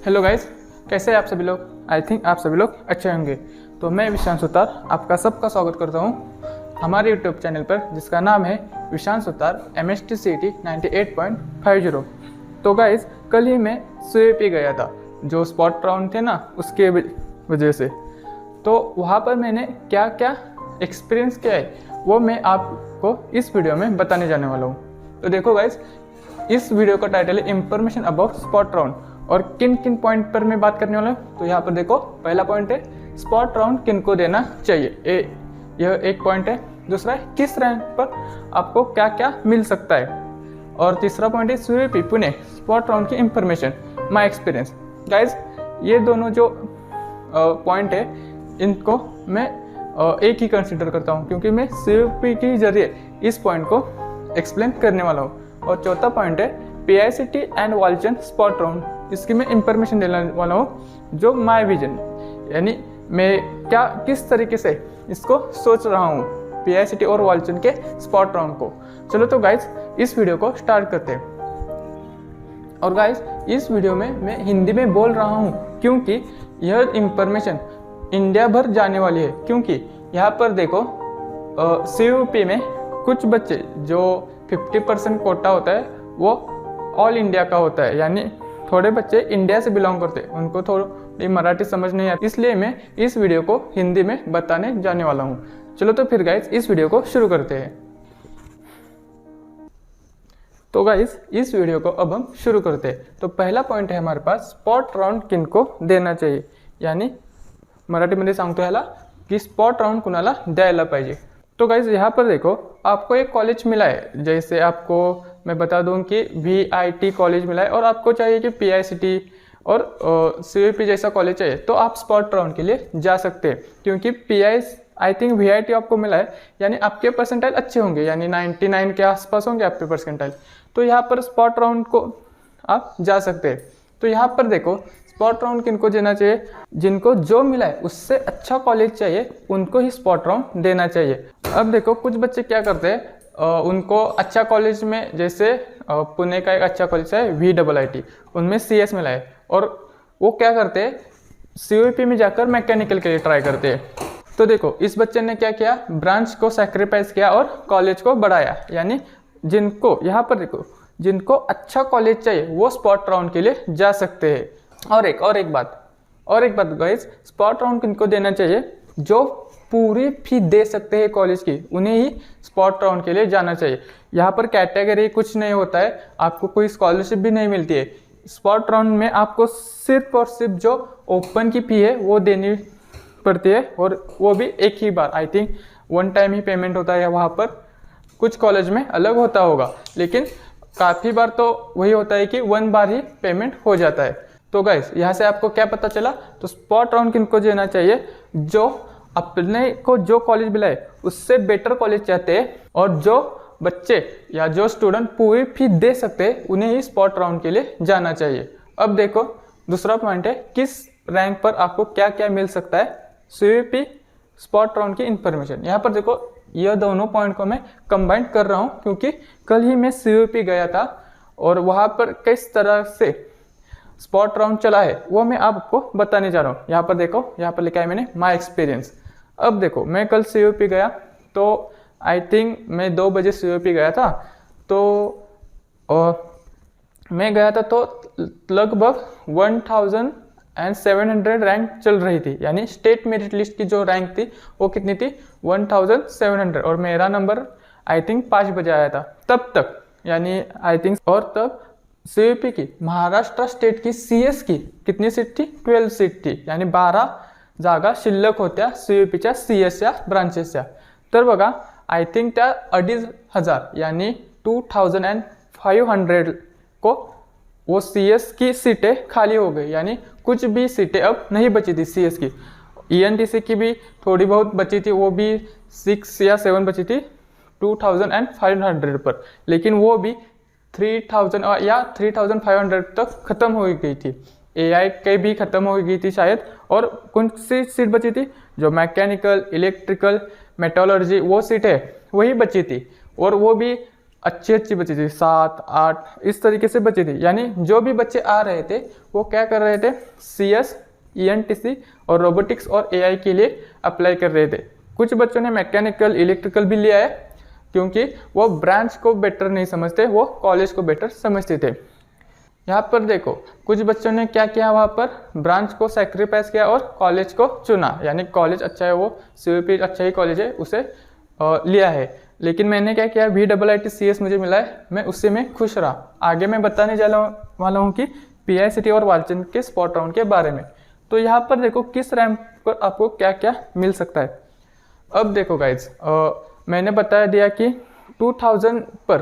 Hello guys, कैसे हैं आप सभी लोग। आई थिंक आप सभी लोग अच्छे होंगे। तो मैं विशांत सुतार आपका सबका स्वागत करता हूं हमारे यूट्यूब चैनल पर, जिसका नाम है विशांत सुतार MST CET 98.50। तो गाइस, कल ही मैं CUP गया था, जो स्पॉट राउंड थे ना, उसके वजह से। तो वहाँ पर मैंने क्या क्या एक्सपीरियंस किया है वो मैं आपको इस वीडियो में बताने जाने वाला हूँ। तो देखो गाइस, इस वीडियो का टाइटल है इंफॉर्मेशन अबाउट स्पॉट राउंड, और किन किन पॉइंट पर मैं बात करने वाला हूँ। तो यहाँ पर देखो, पहला पॉइंट है स्पॉट राउंड किन को देना चाहिए, यह एक पॉइंट है। दूसरा है किस रैंक पर आपको क्या क्या मिल सकता है, और तीसरा पॉइंट है CUP पुणे स्पॉट राउंड की इंफॉर्मेशन, माय एक्सपीरियंस। गाइज, ये दोनों जो पॉइंट है इनको मैं एक ही कंसिडर करता हूँ, क्योंकि मैं CUP के जरिए इस पॉइंट को एक्सप्लेन करने वाला हूँ। और चौथा पॉइंट है PICT and Walchand spot round, इसकी मैं इंफॉर्मेशन देने वाला हूँ, जो माय विजन, यानी मैं क्या किस तरीके से इसको सोच रहा हूँ PICT और वालचंद के स्पॉट राउंड को। चलो तो गाइज, इस वीडियो को स्टार्ट करते हैं। और गाइज, इस वीडियो में मैं हिंदी में बोल रहा हूँ, क्योंकि यह इंफॉर्मेशन इंडिया भर जाने वाली है। क्योंकि यहाँ पर देखो, CUP में कुछ बच्चे जो 50% कोटा होता है वो ऑल इंडिया का होता है, यानी थोड़े बच्चे इंडिया से बिलोंग करते हैं, उनको थोड़ी मराठी समझ नहीं आती, इसलिए मैं इस वीडियो को हिंदी में बताने जाने वाला हूँ। चलो तो फिर गाइस, इस वीडियो को शुरू करते हैं। तो गाइस, इस वीडियो को अब हम शुरू करते हैं। तो पहला पॉइंट है हमारे पास, स्पॉट राउंड किनको देना चाहिए, यानी मराठीमध्ये सांगतो ह्याला की स्पॉट राउंड कुणाला द्यायला पाहिजे। तो गाइज, यहाँ पर देखो, आपको एक कॉलेज मिला है, जैसे आपको मैं बता दूं कि VIT कॉलेज मिला है, और आपको चाहिए कि PICT और CUP जैसा कॉलेज चाहिए, तो आप स्पॉट राउंड के लिए जा सकते हैं। क्योंकि आई थिंक VIT आपको मिला है, यानी आपके परसेंटाइल अच्छे होंगे, यानी 99 के आसपास होंगे आपके परसेंटाइल, तो यहाँ पर स्पॉट राउंड को आप जा सकते हैं। तो यहाँ पर देखो, स्पॉट राउंड किनको देना चाहिए, जिनको जो मिला है उससे अच्छा कॉलेज चाहिए, उनको ही स्पॉट राउंड देना चाहिए। अब देखो, कुछ बच्चे क्या करते हैं, उनको अच्छा कॉलेज में, जैसे पुणे का एक अच्छा कॉलेज है VIIT, उनमें CS मिला है, और वो क्या करते हैं, CUP में जाकर मैकेनिकल के लिए ट्राई करते हैं। तो देखो, इस बच्चे ने क्या किया, ब्रांच को सैक्रिफाइस किया और कॉलेज को बढ़ाया। यानी जिनको यहाँ पर देखो, जिनको अच्छा कॉलेज चाहिए वो स्पॉट राउंड के लिए जा सकते हैं। और एक बात गाइस, स्पॉट राउंड किनको देना चाहिए, जो पूरी फी दे सकते हैं कॉलेज की, उन्हें ही स्पॉट राउंड के लिए जाना चाहिए। यहाँ पर कैटेगरी कुछ नहीं होता है, आपको कोई स्कॉलरशिप भी नहीं मिलती है। स्पॉट राउंड में आपको सिर्फ और सिर्फ जो ओपन की फी है वो देनी पड़ती है, और वो भी एक ही बार, आई थिंक 1 टाइम ही पेमेंट होता है। वहाँ पर कुछ कॉलेज में अलग होता होगा, लेकिन काफ़ी बार तो वही होता है कि 1 बार ही पेमेंट हो जाता है। तो गाइस, यहाँ से आपको क्या पता चला, तो स्पॉट राउंड किनको देना चाहिए, जो अपने को जो कॉलेज मिला है उससे बेटर कॉलेज चाहते हैं, और जो बच्चे या जो स्टूडेंट पूरी फी दे सकते हैं, उन्हें ही स्पॉट राउंड के लिए जाना चाहिए। अब देखो, दूसरा पॉइंट है किस रैंक पर आपको क्या क्या मिल सकता है, CUP स्पॉट राउंड की इंफॉर्मेशन। यहाँ पर देखो, यह दोनों पॉइंट को मैं कंबाइन कर रहा हूँ, क्योंकि कल ही मैं CUP गया था, और वहाँ पर किस तरह से स्पॉट राउंड चला है वो मैं आपको बताने जा रहा हूँ। यहाँ पर देखो, यहाँ पर लिखा है मैंने माय एक्सपीरियंस। अब देखो, मैं कल CUP गया, तो आई थिंक मैं 2 बजे CUP गया था, तो मैं गया था तो लगभग 1700 रैंक चल रही थी, यानी स्टेट मेरिट लिस्ट की जो रैंक थी वो कितनी थी, 1700, और मेरा नंबर आई थिंक 5 बजे आया था तब तक, यानी आई थिंक। और तब CUP की महाराष्ट्र स्टेट की CS की कितनी सीट थी, 12 सीट थी, यानी 12 जागा शिल्लक होत्या CUPच्या CS ब्रांचेसच्या। तर बघा, आय थिंक त्या 2500 यानी 2500 को वो CS की सीटें खाली हो गई, यानी कुछ भी सीटें अब नहीं बची थी CS की। ENTC की भी थोड़ी बहुत बची थी, वो भी 6 या 7 बची थी 2500 पर, लेकिन वो भी 3000 या 3500 तक खत्म हो गई थी। AI के भी खत्म हो गई थी शायद, और कौन सी सीट बची थी, जो मैकेनिकल, इलेक्ट्रिकल, मेटोलॉजी वो सीट है वही बची थी, और वो भी अच्छी अच्छी बची थी, 7 8 इस तरीके से बची थी। यानी जो भी बच्चे आ रहे थे वो क्या कर रहे थे, CS, ENTC और रोबोटिक्स और AI के लिए अप्लाई कर रहे थे। कुछ बच्चों ने मैकेनिकल, इलेक्ट्रिकल भी लिया है क्योंकि वो ब्रांच को बेटर नहीं समझते, वो कॉलेज को बेटर समझते थे। यहाँ पर देखो कुछ बच्चों ने क्या किया, वहाँ पर ब्रांच को सेक्रीफाइस किया और कॉलेज को चुना। यानी कॉलेज अच्छा है, वो CUP अच्छा ही कॉलेज है, उसे लिया है। लेकिन मैंने क्या किया, VIIT CS मुझे मिला है, मैं उससे मैं खुश रहा। आगे मैं बताने वाला हूँ कि PICT और वालचंद के स्पॉट राउंड के बारे में। तो यहाँ पर देखो किस रैंक पर आपको क्या क्या मिल सकता है। अब देखो गाइज, मैंने बता दिया कि 2000 पर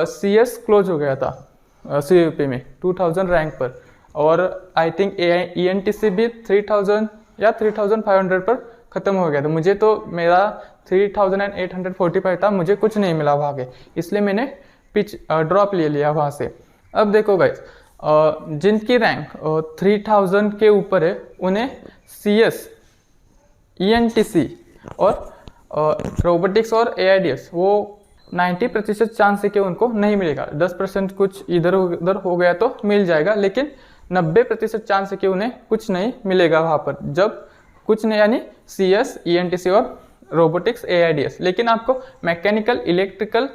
CS क्लोज हो गया था CUP में 2000 रैंक पर, और आई थिंक ENTC भी 3000 या 3500 पर ख़त्म हो गया था। मुझे तो मेरा 3845 था, मुझे कुछ नहीं मिला वहाँ के, इसलिए मैंने ड्रॉप ले लिया वहाँ से। अब देखो गाइज, जिनकी रैंक 3000 के ऊपर है उन्हें CS, ENTC और रोबोटिक्स और AIDS वो 90% चांस है कि उनको नहीं मिलेगा। 10% कुछ इधर उधर हो गया तो मिल जाएगा, लेकिन 90% चांस है कि उन्हें कुछ नहीं मिलेगा वहाँ पर। जब कुछ नहीं यानी CS, ENTC और रोबोटिक्स, AIDS, लेकिन आपको मैकेनिकल, इलेक्ट्रिकल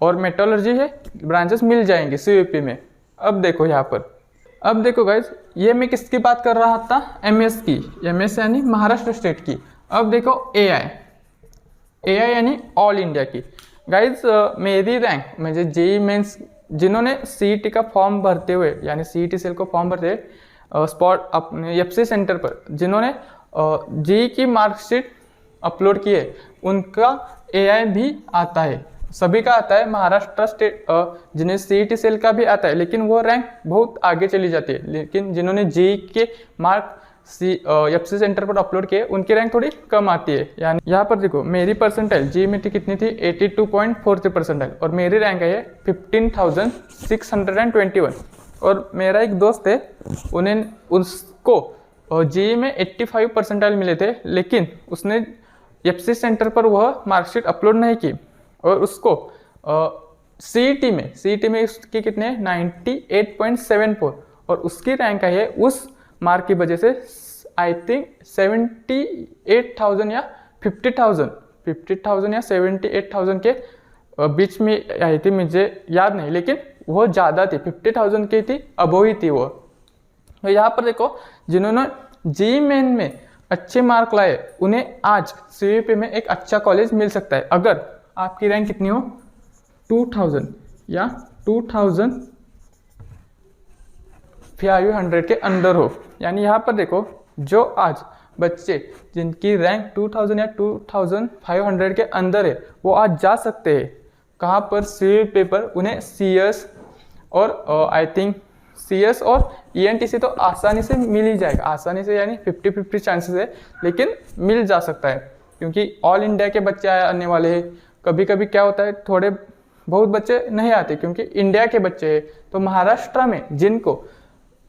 और मेट्रोलॉजी है ब्रांचेस मिल जाएंगे CUP में। अब देखो यहाँ पर, अब देखो गाइज, ये मैं किसकी बात कर रहा था, MS की, MS यानी महाराष्ट्र स्टेट की। अब देखो AI यानी ऑल इंडिया की। गाइज मेरी रैंक, मुझे JEE मेंस जिन्होंने CET का फॉर्म भरते हुए, यानी CET सेल को फॉर्म भरते हुए स्पॉट अपने FC सेंटर पर जिन्होंने JEE की मार्कशीट अपलोड की है, उनका AI भी आता है, सभी का आता है। महाराष्ट्र स्टेट जिन्हें CET सेल का भी आता है, लेकिन वो रैंक बहुत आगे चली जाती है। लेकिन जिन्होंने JEE के मार्क FC सेंटर पर अपलोड किए, उनकी रैंक थोड़ी कम आती है। यानी यहाँ पर देखो मेरी परसेंटाइल JEE में कितनी थी, 82.43 परसेंटाइल, और मेरी रैंक है 15,621। और मेरा एक दोस्त है, उसको JEE में 85 परसेंटाइल मिले थे, लेकिन उसने FC सेंटर पर वह मार्कशीट अपलोड नहीं की, और उसको CET में उसके कितने 98.74, और उसकी रैंक आई है उस मार्क की वजह से आई थिंक 78,000 या 50,000 या 78,000 के बीच में आई थी, मुझे याद नहीं, लेकिन वो ज़्यादा थी, 50,000 की थी, अबो ही थी वो। तो यहाँ पर देखो जिन्होंने JEE मेन में अच्छे मार्क लाए, उन्हें आज CUP में एक अच्छा कॉलेज मिल सकता है, अगर आपकी रैंक कितनी हो 2000 या 2500 के अंदर हो। यानी यहाँ पर देखो जो आज बच्चे जिनकी रैंक 2000 या 2500 के अंदर है, वो आज जा सकते हैं कहाँ पर, CUP पर। उन्हें CS और आई थिंक CS और ENTC तो आसानी से मिल ही जाएगा, आसानी से यानी 50-50 चांसेस है, लेकिन मिल जा सकता है क्योंकि ऑल इंडिया के बच्चे आने वाले हैं। कभी कभी क्या होता है, थोड़े बहुत बच्चे नहीं आते क्योंकि इंडिया के बच्चे हैं। तो महाराष्ट्र में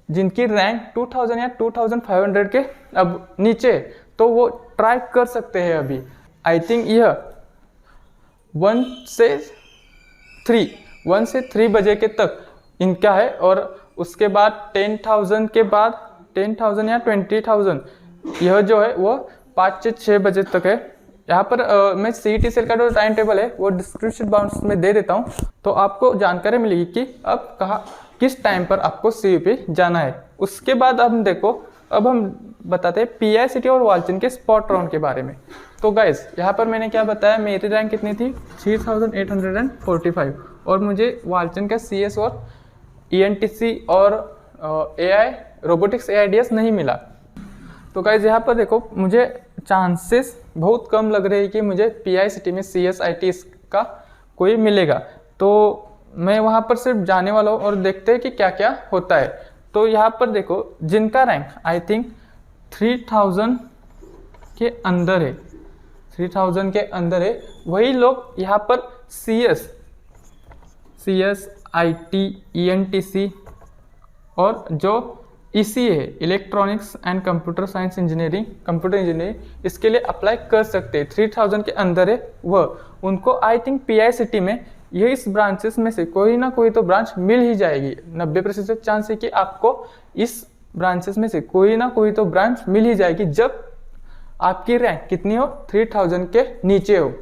जिनकी रैंक 2000 या 2500 के अब नीचे, तो वो ट्राई कर सकते हैं अभी। आई थिंक यह 1 से 3 बजे के तक इनका है, और उसके बाद 10,000 के बाद 10,000 या 20,000 यह जो है वो 5 से 6 बजे तक है। यहाँ पर मैं CET सेल का जो टाइम टेबल है वो डिस्क्रिप्शन बॉक्स में दे देता हूँ, तो आपको जानकारी मिलेगी कि अब किस टाइम पर आपको CUP जाना है। उसके बाद अब देखो, अब हम बताते हैं PICT और वालचंद के स्पॉट राउंड के बारे में। तो गाइज यहाँ पर मैंने क्या बताया, मेरी रैंक कितनी थी 3845, और मुझे वालचंद का CS और ENTC और AI रोबोटिक्स AIDS नहीं मिला। तो गाइज यहाँ पर देखो मुझे चांसेस बहुत कम लग रहे हैं कि मुझे PICT में CS IT का कोई मिलेगा। तो मैं वहाँ पर सिर्फ जाने वाला हूँ और देखते हैं कि क्या क्या होता है। तो यहाँ पर देखो जिनका रैंक आई थिंक 3000 के अंदर है, 3000 के अंदर है, वही लोग यहाँ पर CS IT ENTC और जो ECE है, electronics and computer science engineering, computer engineering, इसके लिए अप्लाई कर सकते हैं। 3000 के अंदर है वह, उनको आई थिंक PICT में ये इस ब्रांचेस में से कोई ना कोई तो ब्रांच मिल ही जाएगी। 90% चांस है कि आपको इस ब्रांचेस में से कोई ना कोई तो ब्रांच मिल ही जाएगी जब आपकी रैंक कितनी हो, 3000 के नीचे हो।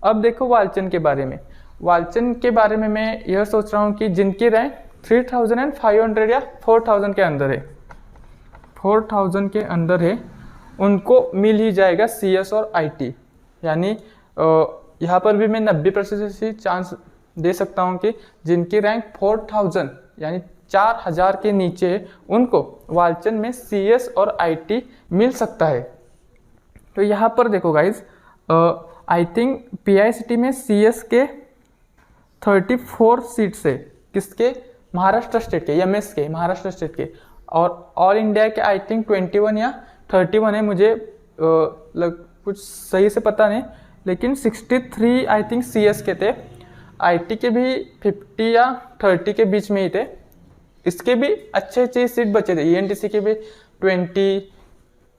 अब देखो वालचंद के बारे में। वालचंद के बारे में मैं यह सोच रहा हूँ कि जिनकी रैंक 3500 या 4000 के अंदर है, 4000 के अंदर है, उनको मिल ही जाएगा CS और IT। यानी यहाँ पर भी मैं 90% ही चांस दे सकता हूँ कि जिनकी रैंक 4000 यानी 4000 के नीचे है, उनको वालचंद में CS और IT मिल सकता है। तो यहाँ पर देखो गाइज, आई थिंक PICT में CS के 34 सीट्स है, किसके, महाराष्ट्र स्टेट के, MS के, महाराष्ट्र स्टेट के, और ऑल इंडिया के आई थिंक 21 या 31 है, मुझे कुछ सही से पता नहीं, लेकिन 63 आई थिंक CS के थे। IT के भी 50 या 30 के बीच में ही थे। इसके भी अच्छे सीट बचे थे, ENTC के भी 20,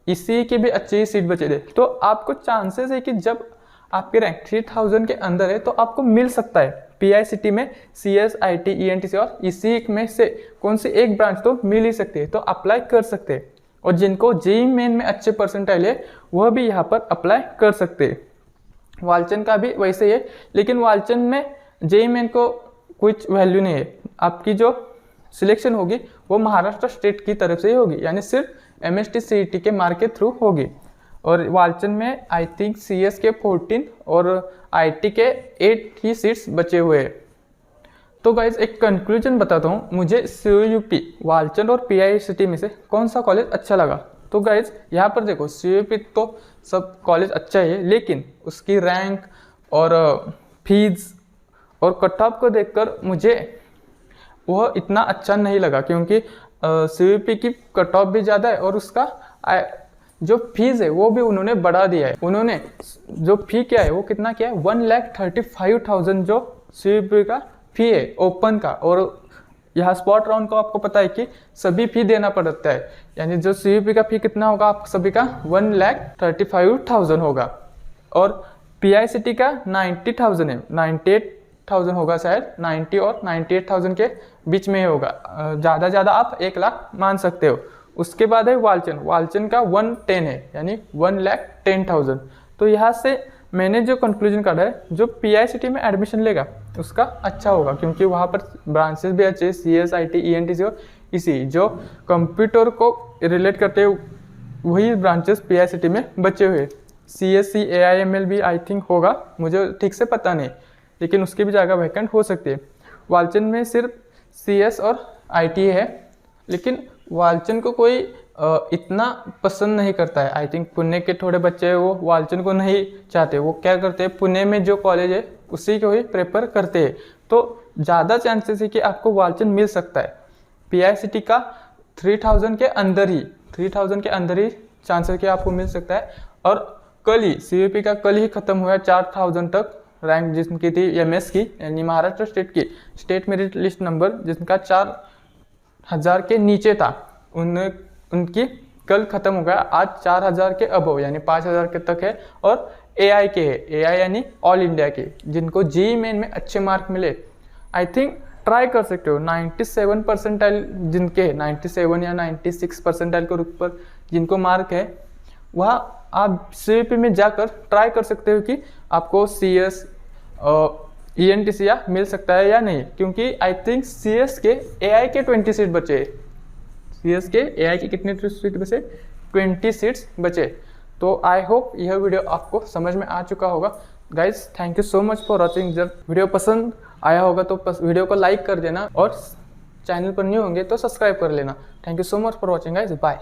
ECE के भी अच्छे ही सीट बचे थे। तो आपको चांसेस है कि जब आपकी रैंक 3000 के अंदर है तो आपको मिल सकता है PICT में CS, IT, ENTC और ECE में से कौन सी एक ब्रांच तो मिल ही सकती है, तो अप्लाई कर सकते हैं। और जिनको JEE मेन में अच्छे परसेंटाइल है वह भी यहाँ पर अप्लाई कर सकते हैं। वालचंद का भी वैसे ही है, लेकिन वालचंद में JEE मेन को कुछ वैल्यू नहीं है। आपकी जो सिलेक्शन होगी वो महाराष्ट्र स्टेट की तरफ से ही होगी, यानी सिर्फ MST CET के मार्क के थ्रू होगी। और वालचंद में आई थिंक CS के 14 और IT के 8 ही सीट्स बचे हुए हैं। तो गाइज एक कंक्लूजन बताता हूँ, मुझे CUP, वालचंद और PICT में से कौन सा कॉलेज अच्छा लगा। तो गाइज यहाँ पर देखो, CUP तो सब कॉलेज अच्छा है, लेकिन उसकी रैंक और फीस और कट ऑफ को देखकर मुझे वह इतना अच्छा नहीं लगा, क्योंकि CUP की कट ऑफ भी ज़्यादा है और उसका जो फीस है वो भी उन्होंने बढ़ा दिया है। उन्होंने जो फी क्या है वो कितना किया है, 1,35,000 जो CUP का फी है ओपन का। और यहाँ स्पॉट राउंड को आपको पता है कि सभी फी देना पड़ता है, यानी जो CUP का फी कितना होगा आप सभी का 1,35,000 होगा। और PICT का 90,000 है, 98,000 होगा शायद, 90 और 98,000 के बीच में ही होगा, ज़्यादा आप 1 लाख मान सकते हो। उसके बाद है वालचंद, वालचंद का 110 है, यानी 1,10,000। तो यहाँ से मैंने जो कंक्लूजन काटा है, जो PICT में एडमिशन लेगा उसका अच्छा होगा, क्योंकि वहाँ पर ब्रांचेस भी अच्छे, CS, IT, ENTC और ECE जो कंप्यूटर को रिलेट करते हैं वही ब्रांचेस PICT में बचे हुए। CSC, AIML भी आई थिंक होगा, मुझे ठीक से पता नहीं, लेकिन उसकी भी जगह वैकेंट हो सकती है। वालचंद में सिर्फ CS और IT है, लेकिन वालचंद को कोई इतना पसंद नहीं करता है। आई थिंक पुणे के थोड़े बच्चे वो वालचंद को नहीं चाहते, वो क्या करते हैं, पुणे में जो कॉलेज है उसी को ही प्रेफर करते हैं। तो ज़्यादा चांसेस है कि आपको वालचंद मिल सकता है। PICT का 3000 के अंदर ही चांसेस कि आपको मिल सकता है। और कल ही CUP का कल ही खत्म हुआ, 4000 तक रैंक जिनकी थी MS की, यानी महाराष्ट्र स्टेट की स्टेट मेरिट लिस्ट नंबर जिनका 4000 के नीचे था, उनकी कल खत्म हो गया। आज 4000 के अबव यानी 5000 के तक है। और AI के है, AI यानी ऑल इंडिया के, जिनको JEE मेन में अच्छे मार्क मिले, आई थिंक ट्राई कर सकते हो। 97 परसेंटाइल जिनके, 97 या 96 परसेंटाइल के ऊपर जिनको मार्क है, वह आप CUP में जाकर ट्राई कर सकते हो कि आपको CS ENTC या मिल सकता है या नहीं, क्योंकि आई थिंक CS के AI के 20 सीट बचे, CS के AI के कितने सीट बचे, 20 सीट्स बचे। तो आई होप यह वीडियो आपको समझ में आ चुका होगा। Guys thank you so much for watching. जब वीडियो पसंद आया होगा तो वीडियो को लाइक कर देना, और चैनल पर न्यू होंगे तो सब्सक्राइब कर लेना। Thank you so much for watching guys, bye.